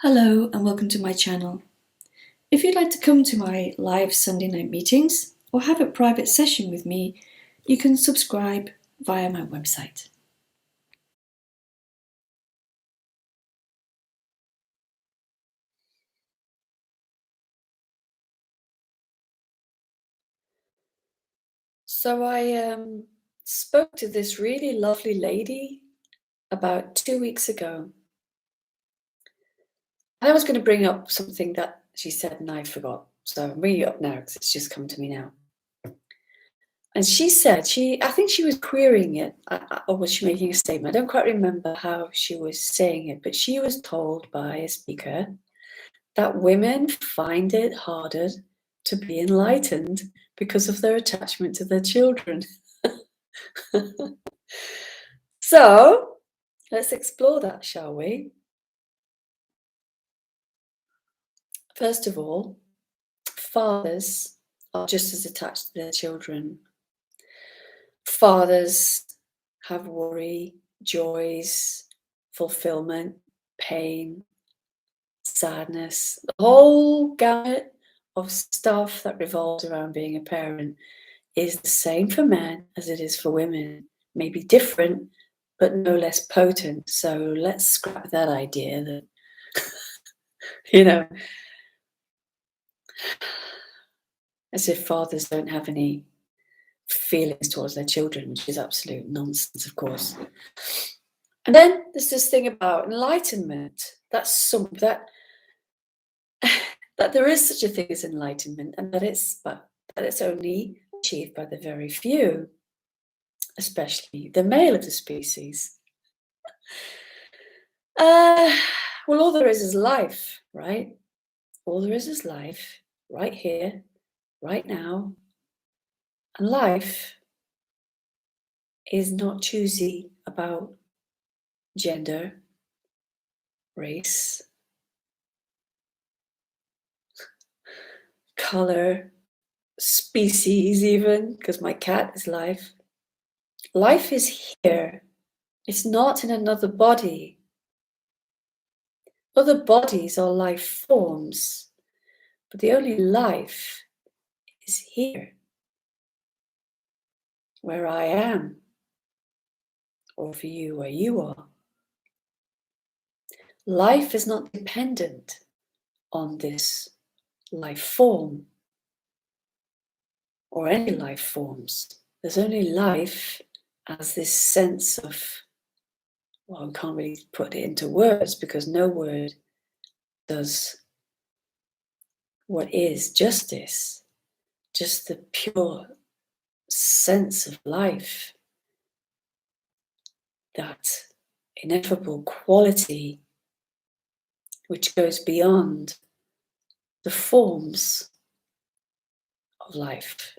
Hello and welcome to my channel. If you'd like to come to my live Sunday night meetings or have a private session with me, you can subscribe via my website. So I spoke to this really lovely lady about 2 weeks ago. I was going to bring up something that she said and I forgot. So I'm bringing it up now because it's just come to me now. And she said, I think she was querying it, or was she making a statement? I don't quite remember how she was saying it, but she was told by a speaker that women find it harder to be enlightened because of their attachment to their children. So let's explore that, shall we? First of all, fathers are just as attached to their children. Fathers have worry, joys, fulfillment, pain, sadness, the whole gamut of stuff that revolves around being a parent is the same for men as it is for women. Maybe different, but no less potent. So let's scrap that idea that, as if fathers don't have any feelings towards their children, which is absolute nonsense, of course. And then there's this thing about enlightenment. That there is such a thing as enlightenment, and that it's only achieved by the very few, especially the male of the species. Well, all there is life, right? All there is life, right here, right now. And life is not choosy about gender, race, color, species even, because my cat is life. Life is here. It's not in another body. Other bodies are life forms, but the only life is here, where I am, or for you, where you are. Life is not dependent on this life form or any life forms. There's only life as this sense of, well, I can't really put it into words because no word does what is justice, just the pure sense of life, that ineffable quality which goes beyond the forms of life.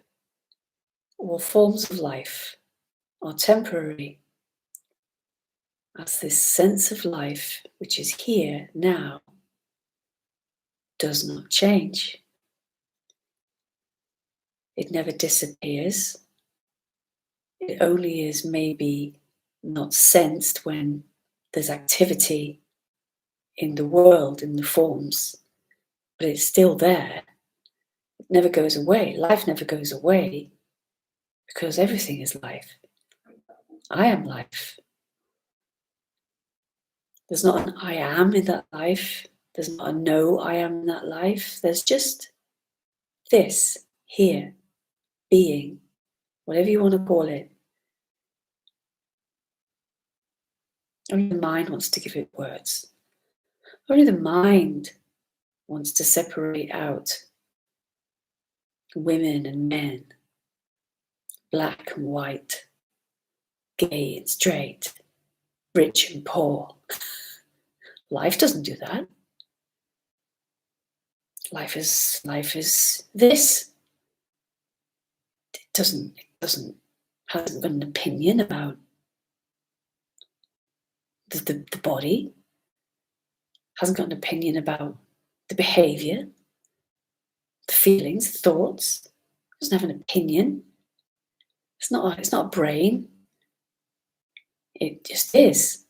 All forms of life are temporary, as this sense of life which is here now does not change. It never disappears. It only is maybe not sensed when there's activity in the world, in the forms, but it's still there. It never goes away. Life never goes away because everything is life. I am life. There's not an I am in that life. There's not a no I am in that life. There's just this here, being, whatever you want to call it. Only the mind wants to give it words. Only the mind wants to separate out women and men, black and white, gay and straight, rich and poor. Life doesn't do that. Life is this. It hasn't got an opinion about the body, hasn't got an opinion about the behavior, the feelings, the thoughts, doesn't have an opinion. It's not a brain. It just is.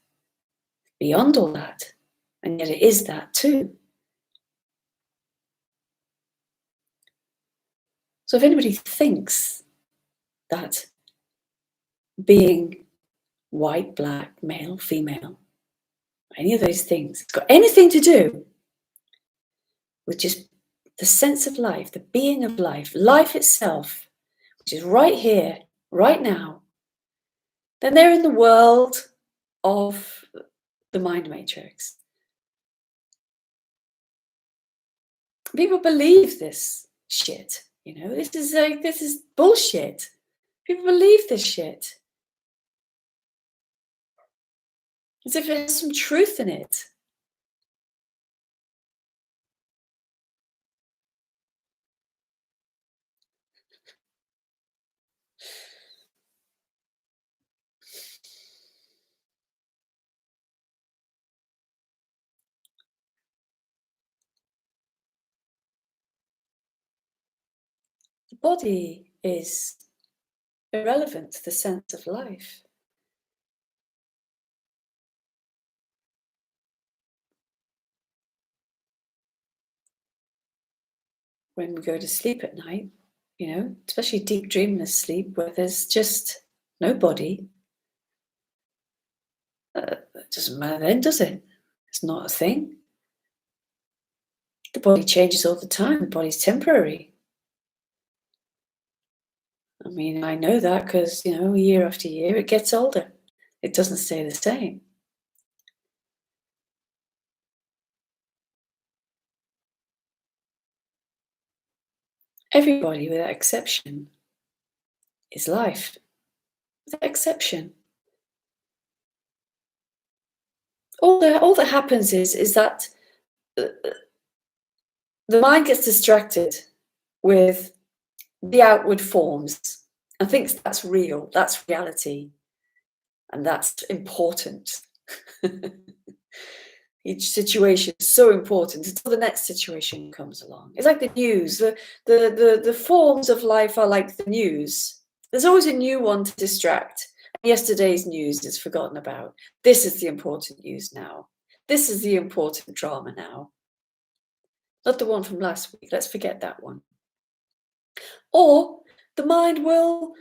Beyond all that. And yet it is that too. So if anybody thinks that being white, black, male, female, any of those things, it's got anything to do with just the sense of life, the being of life, life itself, which is right here, right now, then they're in the world of the mind matrix. People believe this shit, you know, this is bullshit. People believe this shit. As if it has some truth in it. The body is irrelevant to the sense of life. When we go to sleep at night, you know, especially deep dreamless sleep where there's just no body, it doesn't matter then, does it? It's not a thing. The body changes all the time. The body's temporary. I mean, I know that because, you know, year after year it gets older. It doesn't stay the same. Everybody, without exception, is life. Without exception. All that happens is that the mind gets distracted with the outward forms and thinks that's real, that's reality, and that's important. Each situation is so important until the next situation comes along. It's like the news. The forms of life are like the news. There's always a new one to distract. Yesterday's news is forgotten about. This is the important news now. This is the important drama now. Not the one from last week. Let's forget that one. Or the mind will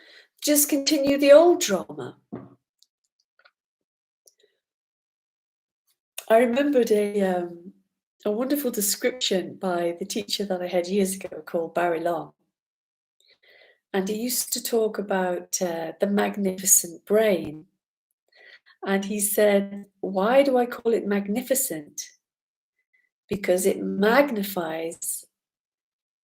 just continue the old drama. I remembered a wonderful description by the teacher that I had years ago called Barry Long. And he used to talk about the magnificent brain. And he said, why do I call it magnificent? Because it magnifies.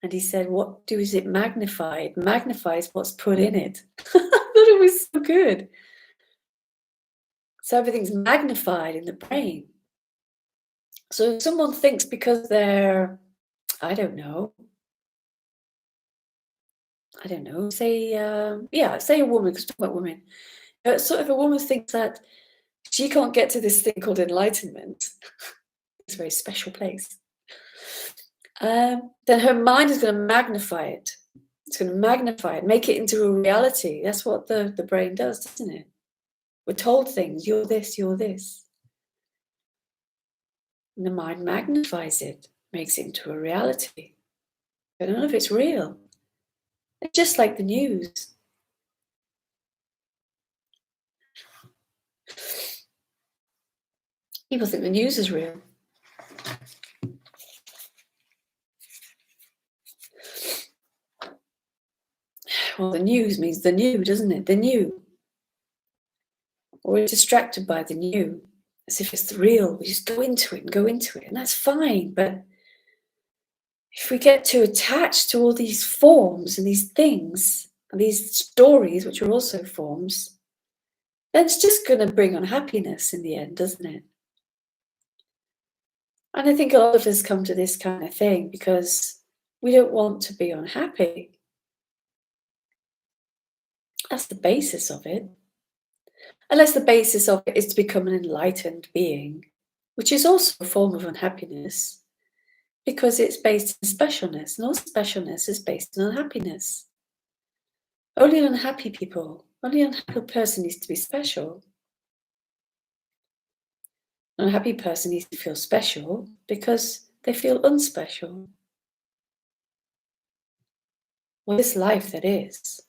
And he said, what does it magnify? It magnifies what's put in it. I thought it was so good. So everything's magnified in the brain. So if someone thinks because they're, I don't know, say a woman, because talking about women, sort of a woman thinks that she can't get to this thing called enlightenment, it's a very special place, then her mind is going to magnify it. It's going to magnify it, make it into a reality. That's what the brain does, doesn't it? We're told things, you're this, you're this. And the mind magnifies it, makes it into a reality. I don't know if it's real. It's just like the news. People think the news is real. Well, the news means the new, doesn't it? The new. We're distracted by the new, as if it's the real. We just go into it, and that's fine. But if we get too attached to all these forms and these things, and these stories, which are also forms, then it's just going to bring unhappiness in the end, doesn't it? And I think a lot of us come to this kind of thing because we don't want to be unhappy. That's the basis of it. Unless the basis of it is to become an enlightened being, which is also a form of unhappiness, because it's based in specialness, and all specialness is based on unhappiness. Only unhappy people, only an unhappy person needs to be special. An unhappy person needs to feel special because they feel unspecial. Well, this life that is,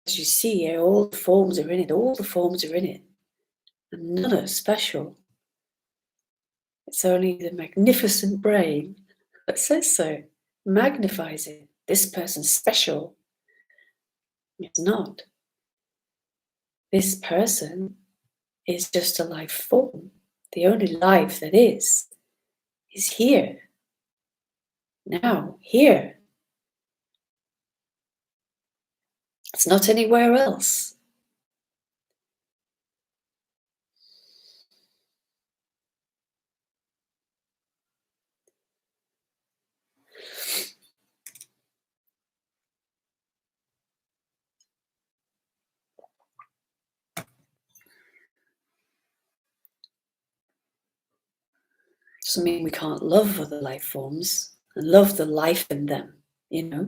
as you see here, all the forms are in it, all the forms are in it, and none are special. It's only the magnificent brain that says so, magnifies it. This person's special. It's not. This person is just a life form. The only life that is here. Now, here. It's not anywhere else. Doesn't mean we can't love other life forms and love the life in them, you know.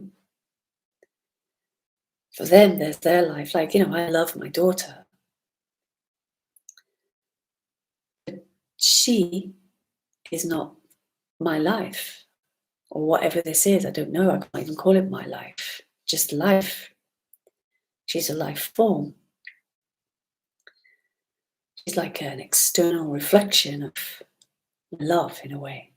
For them, there's their life. Like, you know, I love my daughter. But she is not my life. Or whatever this is, I don't know. I can't even call it my life. Just life. She's a life form. She's like an external reflection of love in a way.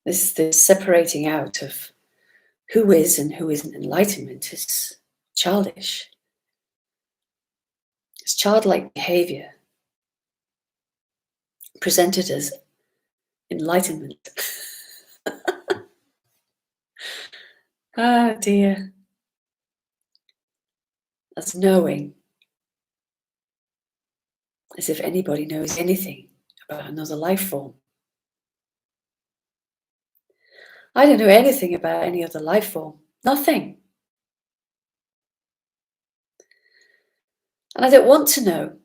This separating out of who is and who isn't enlightenment is childish. It's childlike behavior presented as enlightenment. Ah, dear. As knowing, as if anybody knows anything about another life form. I don't know anything about any other life form. Nothing. And I don't want to know.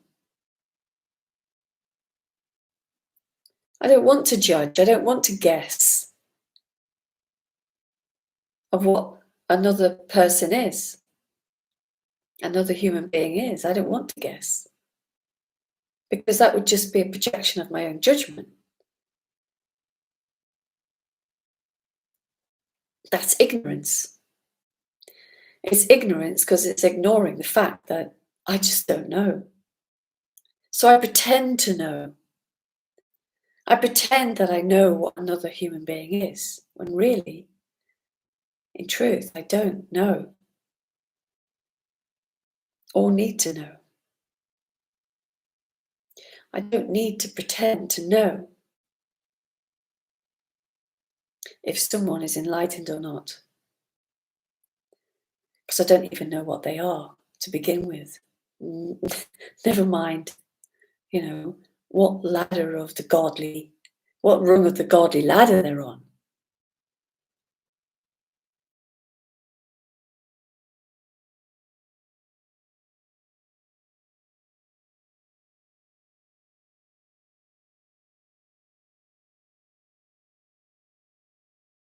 I don't want to judge. I don't want to guess of what another person is, another human being is. I don't want to guess. Because that would just be a projection of my own judgment. That's ignorance. It's ignorance because it's ignoring the fact that I just don't know. So I pretend to know. I pretend that I know what another human being is, when really, in truth, I don't know or need to know. I don't need to pretend to know if someone is enlightened or not, because I don't even know what they are to begin with. Never mind, you know, what ladder of the godly, what rung of the godly ladder they're on.